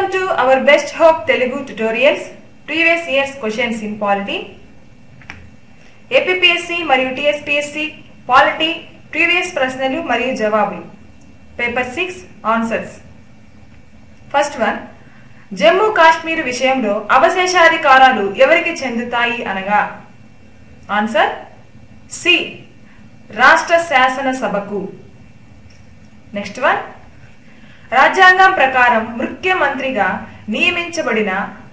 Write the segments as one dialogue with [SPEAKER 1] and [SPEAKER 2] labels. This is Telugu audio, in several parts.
[SPEAKER 1] Welcome to our Best Hope Telugu tutorials. Previous year's questions in polity. APPSC మరియు TSPSC polity previous ప్రశ్నలు మరియు జవాబులు. Paper 6 answers. First one. Jammu Kashmir విషయంలో అవశేషాధికారాలు ఎవరికి చెందుతాయి అనగా ఆన్సర్ సి రాష్ట్ర శాసన సభకు. Next one. రాజ్యాంగం ప్రకారం ముఖ్యమంత్రిగా నియమించబడిన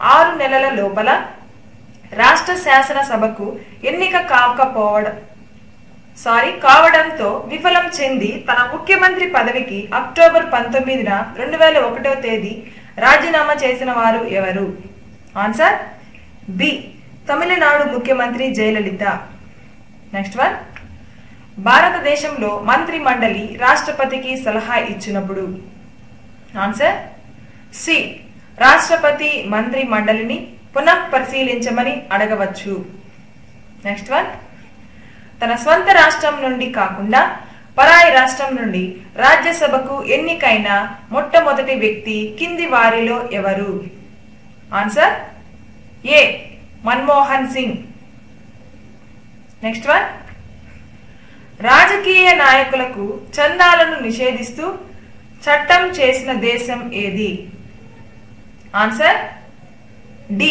[SPEAKER 1] 6 నెలల లోపల రాష్ట్ర శాసన సభకు ఎన్నిక కావడంతో విఫలం చెంది తన ముఖ్యమంత్రి పదవికి అక్టోబర్ 19, 2001 రాజీనామా చేసిన వారు ఎవరు? ఆన్సర్ బి తమిళనాడు ముఖ్యమంత్రి జయలలిత. Next one. భారతదేశంలో మంత్రి మండలి రాష్ట్రపతికి సలహా ఇచ్చినప్పుడు ఆన్సర్ సి రాష్ట్రపతి మంత్రి మండలిని పునః పరిశీలించమని అడగవచ్చు. Next one. తన స్వంత రాష్ట్రం నుండి కాకుండా పరాయి రాష్ట్రం నుండి రాజ్యసభకు ఎన్నికైన మొట్టమొదటి వ్యక్తి కింది వారిలో ఎవరు? Answer A Manmohan Singh. Next one. రాజకీయ నాయకులకు చందాలను నిషేధిస్తూ చట్టం చేసిన దేశం ఏది? Answer D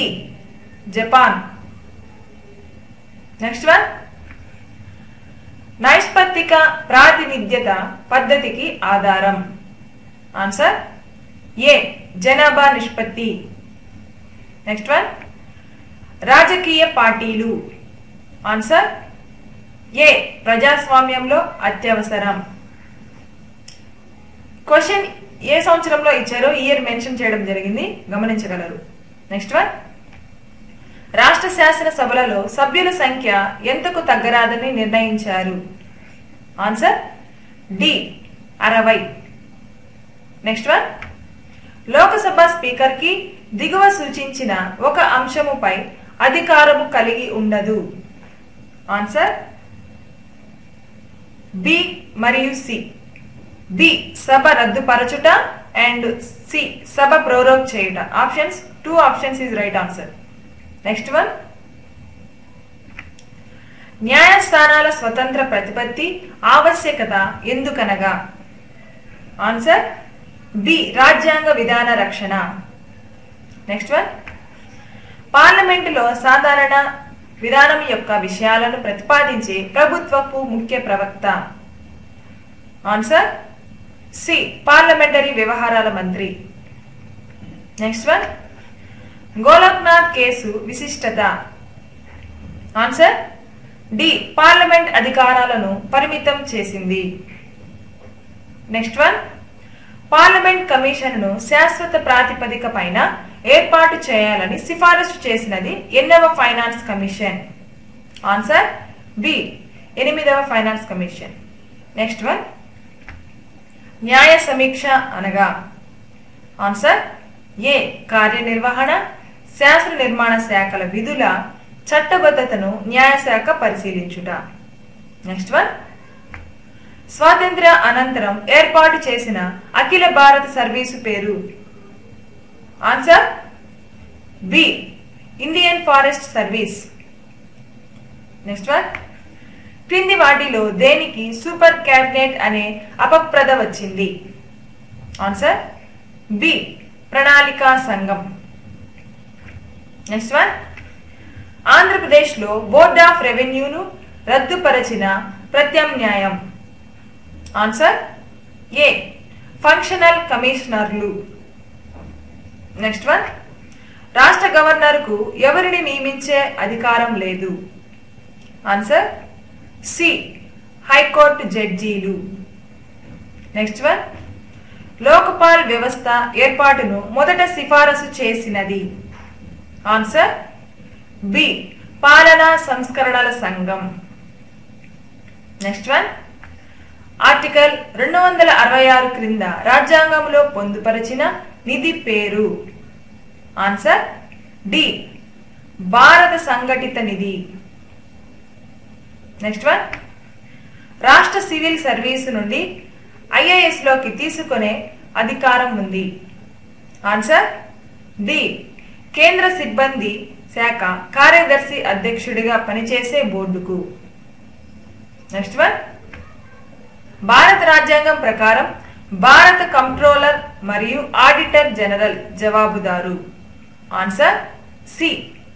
[SPEAKER 1] Japan. Next one. నైష్పత్తిక ప్రాతినిధ్యత పద్ధతికి ఆధారం? ఆన్సర్ ఏ జనాభా నిష్పత్తి. Next one. రాజకీయ పార్టీలు? ఆన్సర్ ఏ ప్రజాస్వామ్యంలో అత్యవసరం. క్వశ్చన్ ఏ సంవత్సరంలో ఇచ్చారో ఇయర్ మెన్షన్ చేయడం జరిగింది, గమనించగలరు. Next one. రాష్ట్ర శాసన సభలలో సభ్యుల సంఖ్య ఎంతకు తగ్గరాదని నిర్ణయించారు? Answer D 60. Next one. Lok Sabha speaker కి దిగువ సూచించిన ఒక అంశముపై అధికారము కలిగి ఉండదు? ఆన్సర్ బి మరియు సి. బి సభ రద్దుపరచుట అండ్ సి సభ ప్రోరోగ్ చేయుట. Options 2 options is right answer. Next one. న్యాయస్థానాల స్వతంత్ర ప్రతిపత్తి ఆవశ్యకత ఎందుకనగా? ఆన్సర్ బి రాజ్యాంగ విధాన రక్షణ. Next one. పార్లమెంటులో సాధారణ విధానం యొక్క విషయాలను ప్రతిపాదించే ప్రభుత్వపు ముఖ్య ప్రవక్త? ఆన్సర్ సి పార్లమెంటరీ వ్యవహారాల మంత్రి. Next one. గోలక్నాథ్ కేసు విశిష్టత? ఆన్సర్ డి పార్లమెంట్ అధికారాలను పరిమితం చేసింది. Next one. పార్లమెంట్ కమిషన్ను శాశ్వత ప్రాతిపదిక పైన ఏర్పాటు చేయాలని సిఫారసు చేసినది ఎన్నవ ఫైనాన్స్ కమిషన్? ఆన్సర్ బి 8వ ఫైనాన్స్ కమిషన్. Next one. న్యాయ సమీక్ష అనగా? ఆన్సర్ ఏ కార్యనిర్వహణ శాస్త్ర నిర్మాణ శాఖల విధుల చట్టబద్ధతను న్యాయశాఖ పరిశీలించుట. Next one. స్వాతంత్ర్య అనంతరం ఏర్పాటు చేసిన అఖిల భారత సర్వీసు పేరు? Answer B Indian forest service. Next one. క్రింది వాటిలో దేనికి సూపర్ క్యాబినెట్ అనే అపప్రద వచ్చింది? ఆన్సర్ బి ప్రణాళికా సంఘం. Next one. ఆంధ్రప్రదేశ్ లో బోర్డ్ ఆఫ్ రెవెన్యూను రద్దుపరచిన ప్రత్యామ్నాయం? ఆన్సర్ ఏ ఫంక్షనల్ కమిషనర్లు. Next one. రాష్ట్ర గవర్నర్ కు ఎవరిని నియమించే అధికారం లేదు? ఆన్సర్ సి హైకోర్టు జడ్జీలు. Next one. లోకపాల్ వ్యవస్థ ఏర్పాటును మొదట సిఫారసు చేసినది? ఆన్సర్ బి పాలనా సంస్కరణల సంఘం. Next one. ఆర్టికల్ 266 క్రింద రాజ్యాంగంలో పొందుపరిచిన నిధి పేరు? ఆన్సర్ డి భారత సంఘటిత నిధి. Next one. రాష్ట్ర సివిల్ సర్వీసు నుండి ఐఏఎస్ లోకి తీసుకునే అధికారం ఉంది? ఆన్సర్ డి కేంద్ర సిబ్బంది శాఖ కార్యదర్శి అధ్యక్షుడిగా పనిచేసే బోర్డుకు. నెక్స్ట్ వన్, భారత రాజ్యాంగం ప్రకారం భారత కంట్రోలర్ మరియు ఆడిటర్ జనరల్ జవాబుదారు. ఆన్సర్ సి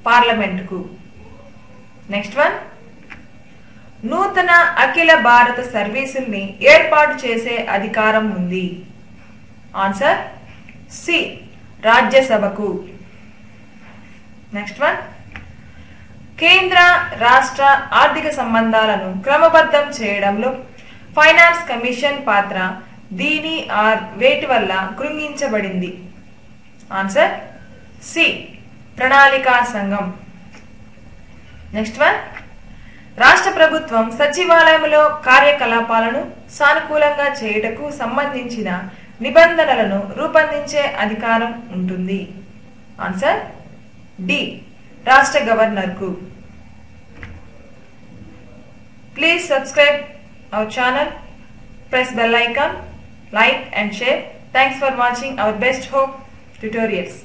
[SPEAKER 1] పార్లమెంటుకు. నెక్స్ట్ వన్, నూతన అఖిల భారత సర్వీసుల్ని ఏర్పాటు చేసే అధికారం ఉంది. ఆన్సర్ సి రాజ్యసభకు. నెక్స్ట్ వన్, కేంద్ర రాష్ట్ర ఆర్థిక సంబంధాలను క్రమబద్ధం చేయడంలో ఫైనాన్స్ కమిషన్ పాత్ర దీని ఆర్ వేటి వల్ల కృంగించబడింది. ఆన్సర్ సి ప్రణాళికా సంఘం. నెక్స్ట్ వన్, రాష్ట్ర ప్రభుత్వం సచివాలయంలో కార్యకలాపాలను సానుకూలంగా చేయుటకు సంబంధించిన నిబంధనలను రూపొందించే అధికారం ఉంటుంది. ఆన్సర్ డి రాష్ట్ర గవర్నర్కు. Please subscribe our channel, press bell icon, like and share. Thanks for watching our Best Hope tutorials.